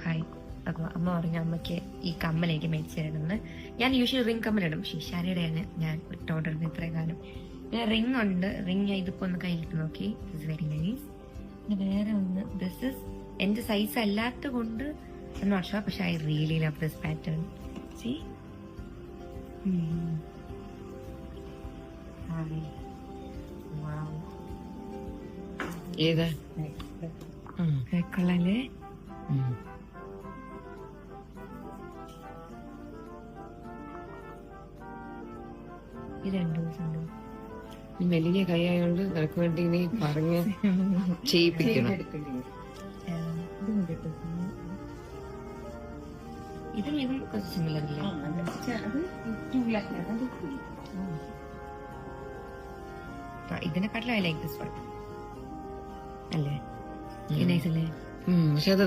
Hi. അപ്പൊ അമ്മ പറഞ്ഞു അമ്മയ്ക്ക് ഈ കമ്മൽ എനിക്ക് മേടിച്ചു തരണമെന്ന്. ഞാൻ യൂഷ്വലി റിംഗ് കമ്മലിടും. ഷീഷാരിയുടെയാണ് ഞാൻ ഇട്ടോണ്ടിരുന്നത് ഇത്രയും കാലം. പിന്നെ റിംഗ് ഉണ്ട്. റിംഗ് ഇതിപ്പോ ഒന്ന് കയ്യിലിട്ട് നോക്കി. It's very nice. പിന്നെ വേറെ ഒന്ന്, ദിസ് ഇസ് എന്റെ സൈസ് അല്ലാത്ത കൊണ്ട് നോട്ട് ഷുവർ, പക്ഷെ I really love this pattern. See, ഏതാ കൊള്ളാല്ലേ? ഇത് 2 ദിവസം ഉണ്ട്. വലിയ കൈയായോണ്ട് നിനക്ക് വേണ്ടി നീ പറഞ്ഞ് ചെയ്യിപ്പിക്കണം. ഇതും കുറച്ച് സിമിലർ അല്ലേ? ഇതിനെക്കാട്ടിലും ഐ ലൈക്ക് ദിസ് വൺ അല്ലേ? നൈസ് അല്ലേ? പക്ഷെ അത്